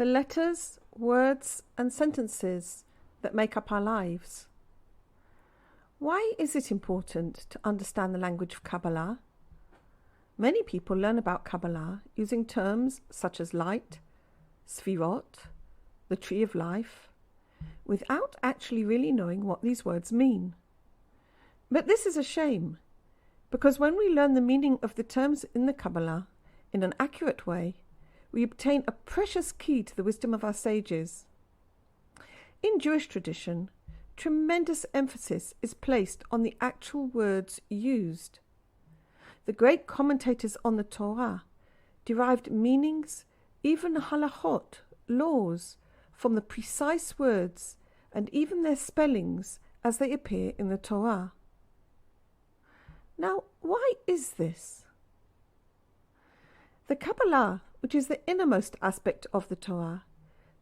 the letters, words, and sentences that make up our lives. Why is it important to understand the language of Kabbalah? Many people learn about Kabbalah using terms such as light, sfirot, the tree of life, without actually really knowing what these words mean. But this is a shame, because when we learn the meaning of the terms in the Kabbalah in an accurate way, we obtain a precious key to the wisdom of our sages. In Jewish tradition, tremendous emphasis is placed on the actual words used. The great commentators on the Torah derived meanings, even halachot, laws, from the precise words and even their spellings as they appear in the Torah. Now, why is this? The Kabbalah, which is the innermost aspect of the Torah,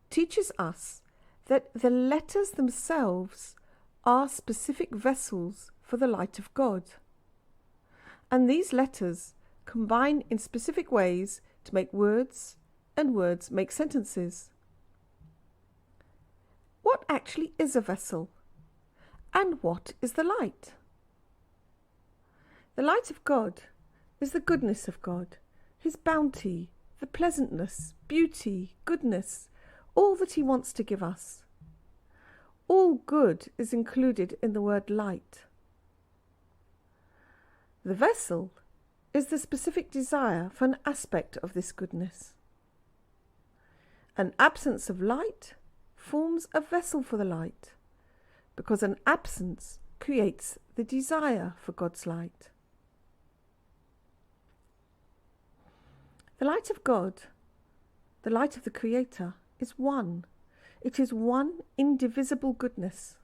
teaches us that the letters themselves are specific vessels for the light of God. And these letters combine in specific ways to make words, and words make sentences. What actually is a vessel? And what is the light? The light of God is the goodness of God, His bounty, the pleasantness, beauty, goodness, all that He wants to give us. All good is included in the word light. The vessel is the specific desire for an aspect of this goodness. An absence of light forms a vessel for the light, because an absence creates the desire for God's light. The light of God, the light of the Creator, is one. It is one indivisible goodness.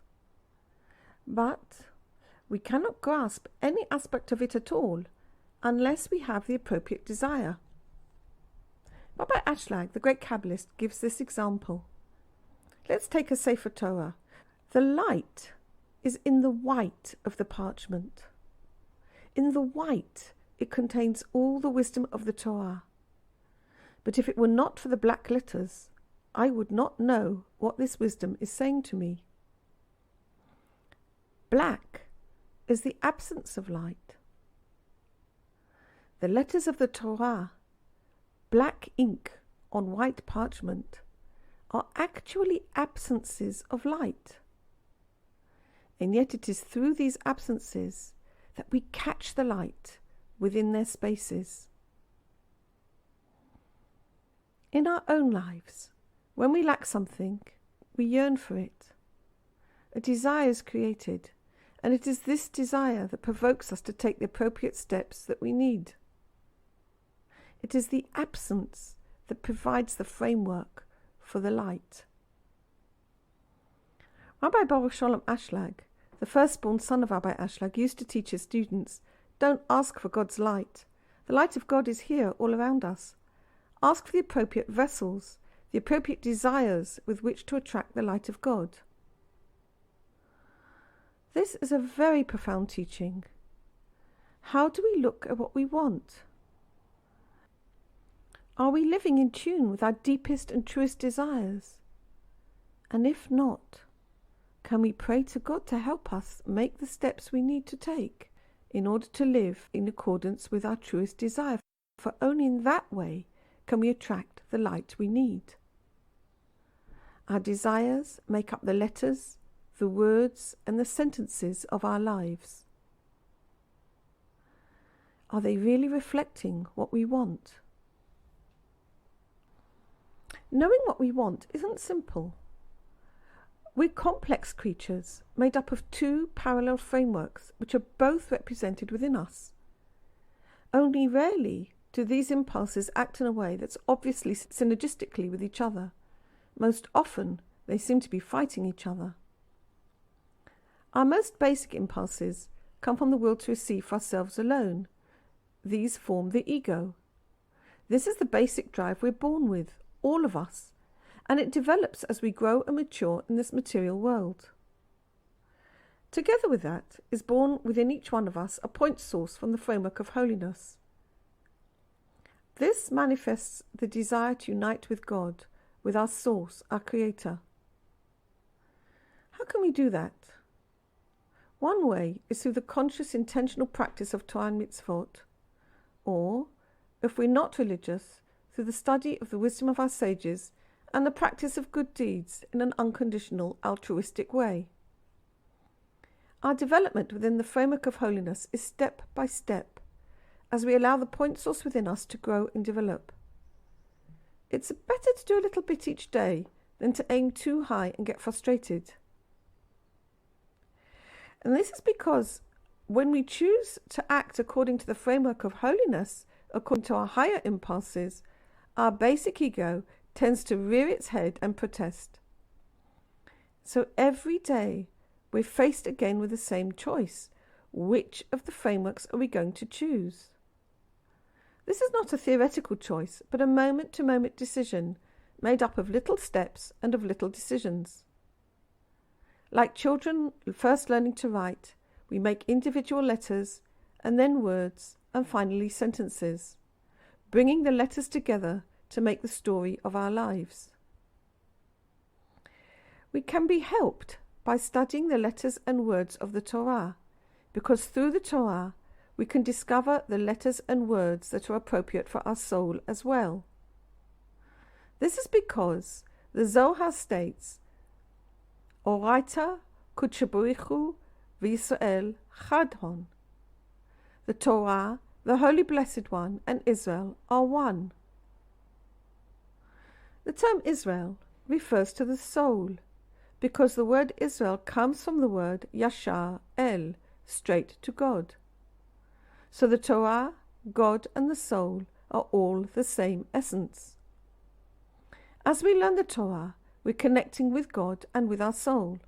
But we cannot grasp any aspect of it at all unless we have the appropriate desire. Rabbi Aශ්라그, the great Kabbalist, gives this example. Let's take a Sefer Torah. The light is in the white of the parchment. In the white, it contains all the wisdom of the Torah. But if it were not for the black letters, I would not know what this wisdom is saying to me. Black is the absence of light. The letters of the Torah, black ink on white parchment, are actually absences of light. And yet it is through these absences that we catch the light within their spaces. In our own lives, when we lack something, we yearn for it. A desire is created, and it is this desire that provokes us to take the appropriate steps that we need. It is the absence that provides the framework for the light. Rabbi Baruch Shalom Aශ්라그, the firstborn son of Rabbi Aශ්라그, used to teach his students, don't ask for God's light. The light of God is here all around us. Ask for the appropriate vessels, the appropriate desires with which to attract the light of God. This is a very profound teaching. How do we look at what we want? Are we living in tune with our deepest and truest desires? And if not, can we pray to God to help us make the steps we need to take in order to live in accordance with our truest desire? For only in that way can we attract the light we need. Our desires make up the letters, the words, and the sentences of our lives. Are they really reflecting what we want? Knowing what we want isn't simple. We're complex creatures made up of two parallel frameworks which are both represented within us. Only rarely do these impulses act in a way that's obviously synergistically with each other. Most often, they seem to be fighting each other. Our most basic impulses come from the will to receive for ourselves alone. These form the ego. This is the basic drive we're born with, all of us, and it develops as we grow and mature in this material world. Together with that is born within each one of us a point source from the framework of holiness. This manifests the desire to unite with God, with our source, our creator. How can we do that? One way is through the conscious intentional practice of Torah and mitzvot, or, if we're not religious, through the study of the wisdom of our sages and the practice of good deeds in an unconditional, altruistic way. Our development within the framework of holiness is step by step, as we allow the point source within us to grow and develop. It's better to do a little bit each day than to aim too high and get frustrated. And this is because when we choose to act according to the framework of holiness, according to our higher impulses, our basic ego tends to rear its head and protest. So every day we're faced again with the same choice. Which of the frameworks are we going to choose? This is not a theoretical choice, but a moment-to-moment decision made up of little steps and of little decisions. Like children first learning to write, we make individual letters and then words and finally sentences, bringing the letters together to make the story of our lives. We can be helped by studying the letters and words of the Torah, because through the Torah we can discover the letters and words that are appropriate for our soul as well. This is because the Zohar states, Oraita kutshabrichu v'Yisrael chadhon. The Torah, the Holy Blessed One, and Israel are one. The term Israel refers to the soul, because the word Israel comes from the word Yashar El, straight to God. So the Torah, God, and the soul are all the same essence. As we learn the Torah, we're connecting with God and with our soul.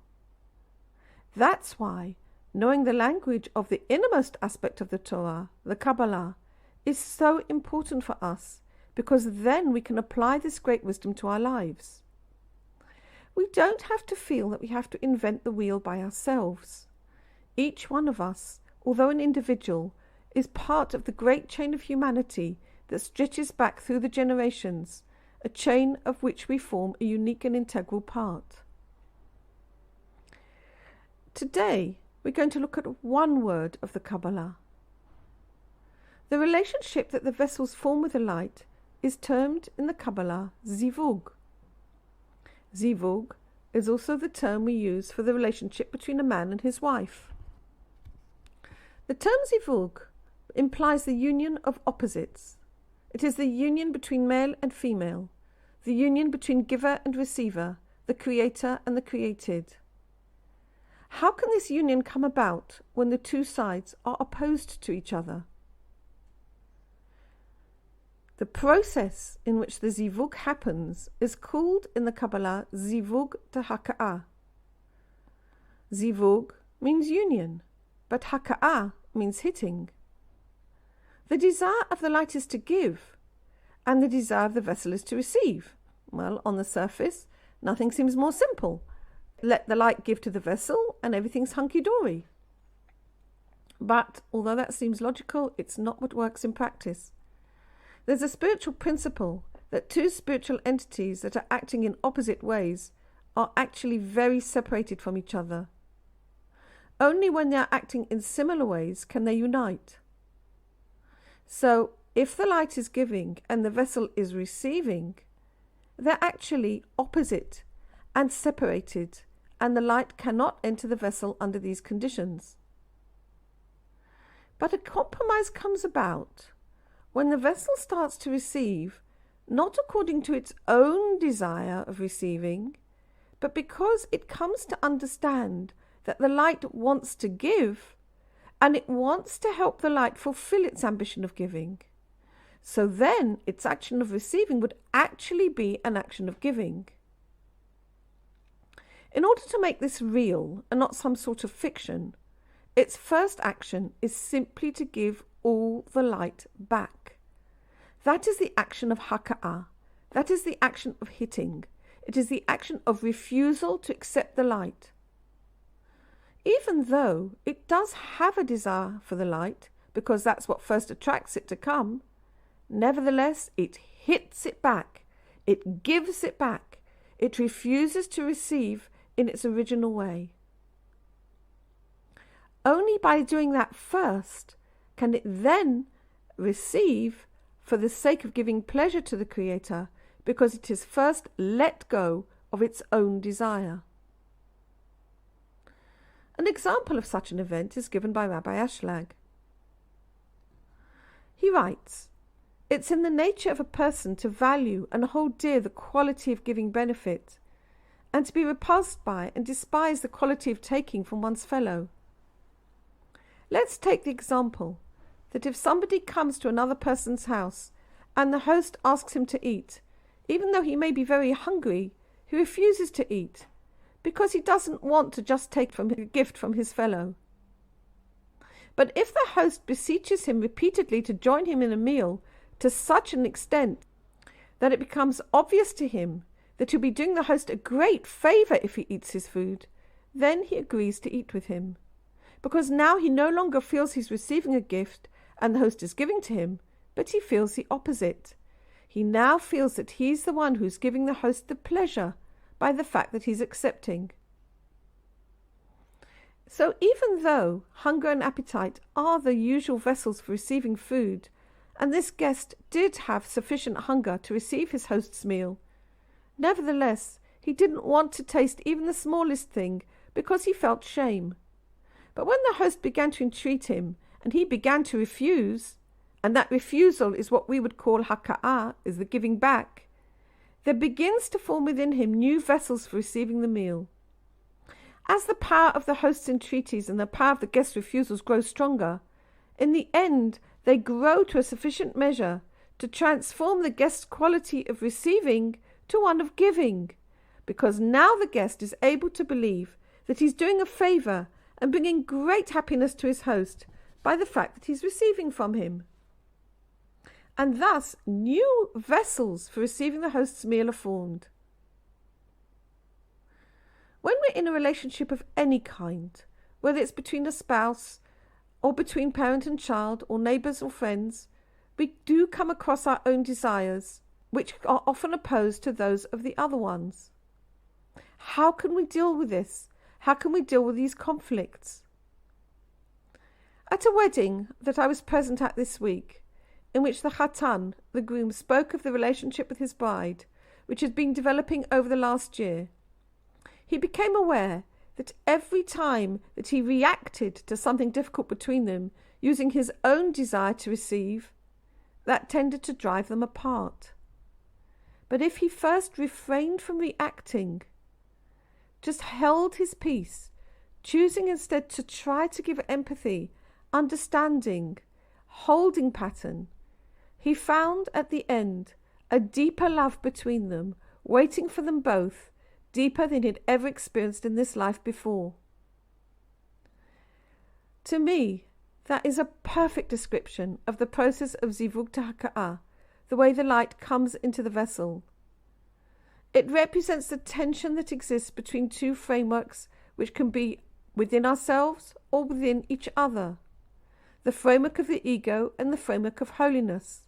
That's why knowing the language of the innermost aspect of the Torah, the Kabbalah, is so important for us, because then we can apply this great wisdom to our lives. We don't have to feel that we have to invent the wheel by ourselves. Each one of us, although an individual, is part of the great chain of humanity that stretches back through the generations, a chain of which we form a unique and integral part. Today, we're going to look at one word of the Kabbalah. The relationship that the vessels form with the light is termed in the Kabbalah zivug. Zivug is also the term we use for the relationship between a man and his wife. The term zivug implies the union of opposites. It is the union between male and female, the union between giver and receiver, the creator and the created. How can this union come about when the two sides are opposed to each other? The process in which the zivug happens is called in the Kabbalah zivug de-haka'ah. Zivug means union, but haka'ah means hitting. The desire of the light is to give, and the desire of the vessel is to receive. Well, on the surface, nothing seems more simple. Let the light give to the vessel, and everything's hunky-dory. But, although that seems logical, it's not what works in practice. There's a spiritual principle that two spiritual entities that are acting in opposite ways are actually very separated from each other. Only when they are acting in similar ways can they unite. So, if the light is giving and the vessel is receiving, they're actually opposite and separated, and the light cannot enter the vessel under these conditions. But a compromise comes about when the vessel starts to receive, not according to its own desire of receiving, but because it comes to understand that the light wants to give, and it wants to help the light fulfill its ambition of giving. So then its action of receiving would actually be an action of giving. In order to make this real and not some sort of fiction, its first action is simply to give all the light back. That is the action of haka'ah. That is the action of hitting. It is the action of refusal to accept the light. Even though it does have a desire for the light, because that's what first attracts it to come, nevertheless it hits it back. It gives it back. it refuses to receive in its original way. Only by doing that first can it then receive for the sake of giving pleasure to the Creator, because it is first let go of its own desire. An example of such an event is given by Rabbi A슐la그. He writes, "It's in the nature of a person to value and hold dear the quality of giving benefit, and to be repulsed by and despise the quality of taking from one's fellow. Let's take the example that if somebody comes to another person's house and the host asks him to eat, even though he may be very hungry, he refuses to eat because he doesn't want to just take from a gift from his fellow. But if the host beseeches him repeatedly to join him in a meal to such an extent that it becomes obvious to him that he'll be doing the host a great favour if he eats his food, then he agrees to eat with him, because now he no longer feels he's receiving a gift and the host is giving to him, but he feels the opposite. He now feels that he's the one who's giving the host the pleasure by the fact that he's accepting. So even though hunger and appetite are the usual vessels for receiving food, and this guest did have sufficient hunger to receive his host's meal, nevertheless he didn't want to taste even the smallest thing because he felt shame. But when the host began to entreat him and he began to refuse, and that refusal is what we would call haka'ah, is the giving back, there begins to form within him new vessels for receiving the meal. As the power of the host's entreaties and the power of the guest's refusals grow stronger, in the end they grow to a sufficient measure to transform the guest's quality of receiving to one of giving, because now the guest is able to believe that he's doing a favour and bringing great happiness to his host by the fact that he's receiving from him. And thus new vessels for receiving the host's meal are formed. When we're in a relationship of any kind, whether it's between a spouse or between parent and child or neighbours or friends, we do come across our own desires, which are often opposed to those of the other ones. How can we deal with this? How can we deal with these conflicts? At a wedding that I was present at this week, in which the Khatan, the groom, spoke of the relationship with his bride, which had been developing over the last year, he became aware that every time that he reacted to something difficult between them, using his own desire to receive, that tended to drive them apart. But if he first refrained from reacting, just held his peace, choosing instead to try to give empathy, understanding, holding pattern, he found at the end a deeper love between them, waiting for them both, deeper than he'd ever experienced in this life before. To me, that is a perfect description of the process of zivug to haka'ah, the way the light comes into the vessel. It represents the tension that exists between two frameworks which can be within ourselves or within each other, the framework of the ego and the framework of holiness.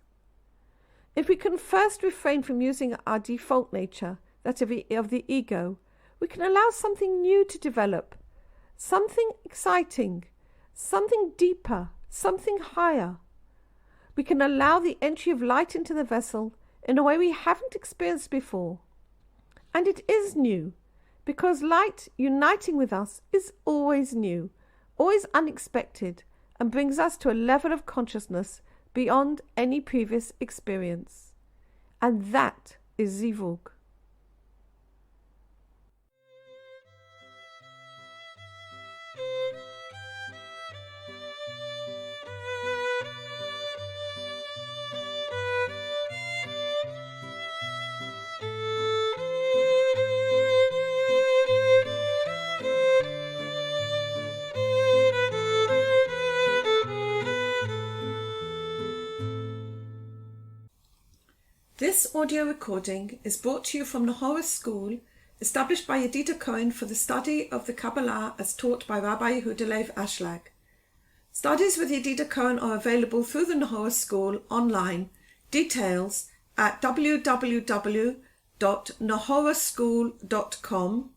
If we can first refrain from using our default nature, that of the ego, we can allow something new to develop, something exciting, something deeper, something higher. We can allow the entry of light into the vessel in a way we haven't experienced before. And it is new, because light uniting with us is always new, always unexpected, and brings us to a level of consciousness beyond any previous experience. And that is zivug. This audio recording is brought to you from the Horus School, established by Yedida Cohen for the study of the Kabbalah as taught by Rabbi Yehuda Lev A슐la그. Studies with Yedida Cohen are available through the Horus School online. Details at www.horus.org. www.nohoaschool.com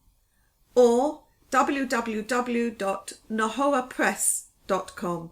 or www.nohoapress.com.